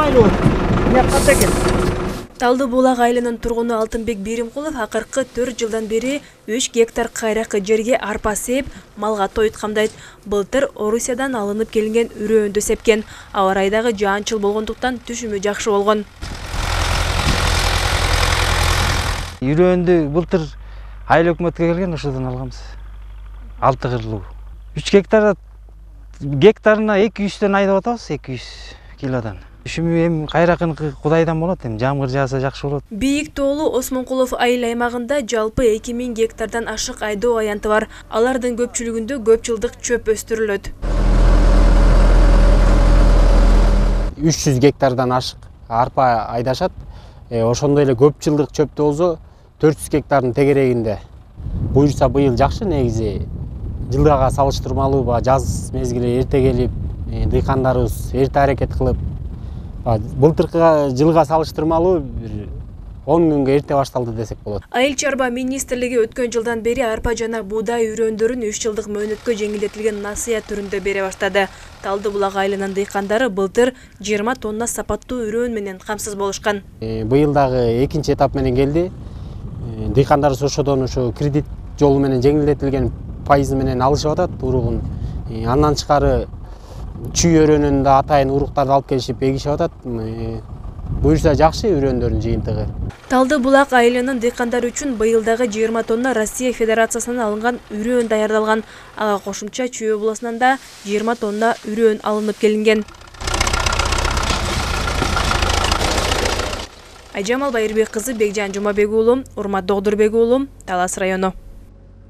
майлуу. Не ката экен. Талды Булак айылынын тургуну Алтынбек Биримкулов акыркы 4 жылдан бери 3 гектар кайракы жерге арпа сеп, малга тоют камдайт. Былтыр Орусиядан алынып келинген үрөөндү сепкен. Аба ырайдагы жаанчыл болгондуктан түшүмү жакшы болгон. Үрөөндү былтыр айыл өкмөткө келген, ошодон алганбыз. 6 кырлуу. 3 гектарына 200дөн айдап атабыз, 200 килодан. Түшүмү эми кайракыныкы Кудайдан болот, эми жамгыр жааса жакшы болот. Бийик тоолу Осмонкулов айыл аймагында жалпы 2000 гектардан ашык айдоо аянты бар. Алардын көпчүлүгүндө көп жылдык чөп өстүрүлөт. 300 гектардан ашык арпа айдашат. Ошондой эле көп жылдык чөптү болсо 400 гектардын тегерегинде. Буюрса быйыл жакшы негизи. Жылдыга салыштырмалуу жаз мезгили эрте келип, дыйкандарыбыз эрте аракет кылып, былтыркы жылга салыштырмалуу 10 күнгө эрте башталды десек болот. Айыл чарба министрлиги өткөн жылдан бери арпа жана буудай үрөөндөрүн 3 жылдык мөөнөткө жеңилдетилген насыя түрүндө бере баштады. Талды Булак айылынын дыйкандары былтыр 20 тонна сапаттуу үрөөн менен камсыз болушкан. Быйыл дагы экинчи этап менен келди. Дыйкандарыбыз ошодон кредит жолу менен жеңилдетилген пайызы менен алышып атат уругун. Андан тышкары чүй өрөөнүн да атайын уруктарды алып келишип эгишип атат. Буюрса жакшы үрөөндөрдүн жыйынтыгы. Талды Булак айылынын дыйкандары үчүн быйылдагы 20 тонна Россия Федерациясынан алынган үрөөн даярдалган. Ага кошумча Чүй областынан да 20 тонна үрөөн алынып келинген. Айжамал Байырбек кызы, Бекжан Жумабек уулу, Урмат Догдурбек уулу, Талас району.